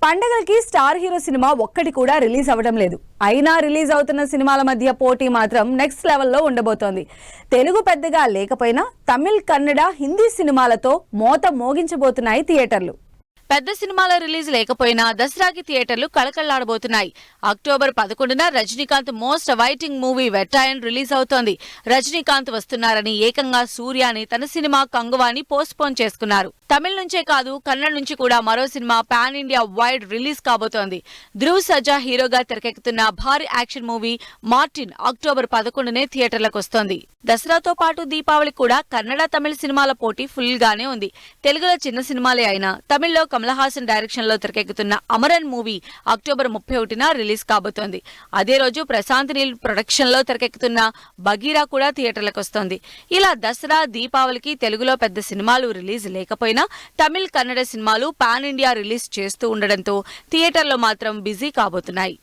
పండగలకి star hero cinema ఒక్కటి కూడా రిలీజ్ అవ్వడం లేదు. అయినా రిలీజ్ అవుతున్న సినిమాల మధ్య పోటీ మాత్రం నెక్స్ట్ లెవెల్లో ఉండబోతోంది. తెలుగు పెద్దగా లేకపోయినా తమిళ్, కన్నడ, హిందీ సినిమాలతో మోత మోగించబోతున్నాయి థియేటర్లు. పెద్ద సినిమాల రిలీజ్ లేకపోయినా దసరాకి థియేటర్లు కళకళ్లాడబోతున్నాయి. అక్టోబర్ 11న Rajinikanth most awaiting movie Vettaiyan release అవుతోంది. రజనీకాంత్ వస్తున్నారని ఏకంగా సూర్యాని తన సినిమా కంగువాని పోస్ట్ పోన్ చేసుకున్నారు. తమిళ నుంచే కాదు కన్నడ నుంచి కూడా మరో cinema pan India wide release కాబోతోంది. ధ్రువ్ సర్జా హీరోగా తెరకెక్కుతున్న భారీ యాక్షన్ మూవీ మార్టిన్ అక్టోబర్ 11నే థియేటర్లకు వస్తోంది. దసరాతో పాటు దీపావళి కూడా కన్నడ, తమిళ సినిమాల పోటీ ఫుల్ గానే ఉంది. తెలుగులో చిన్న సినిమాలే అయినా తమిళ్లో కమల్ హాసన్ డైరెక్షన్ లో తెరకెక్కుతున్న అమరన్ మూవీ అక్టోబర్ 31న రిలీజ్ కాబోతోంది. అదే రోజు ప్రశాంత్ నీల్ ప్రొడక్షన్ లో తెరకెక్కుతున్న బగీరా కూడా థియేటర్లకు వస్తోంది. ఇలా దసరా, దీపావళికి తెలుగులో పెద్ద సినిమాలు రిలీజ్ లేకపోయినా తమిళ్, కన్నడ సినిమాలు పాన్ ఇండియా రిలీజ్ చేస్తూ ఉండడంతో థియేటర్లో మాత్రం బిజీ కాబోతున్నాయి.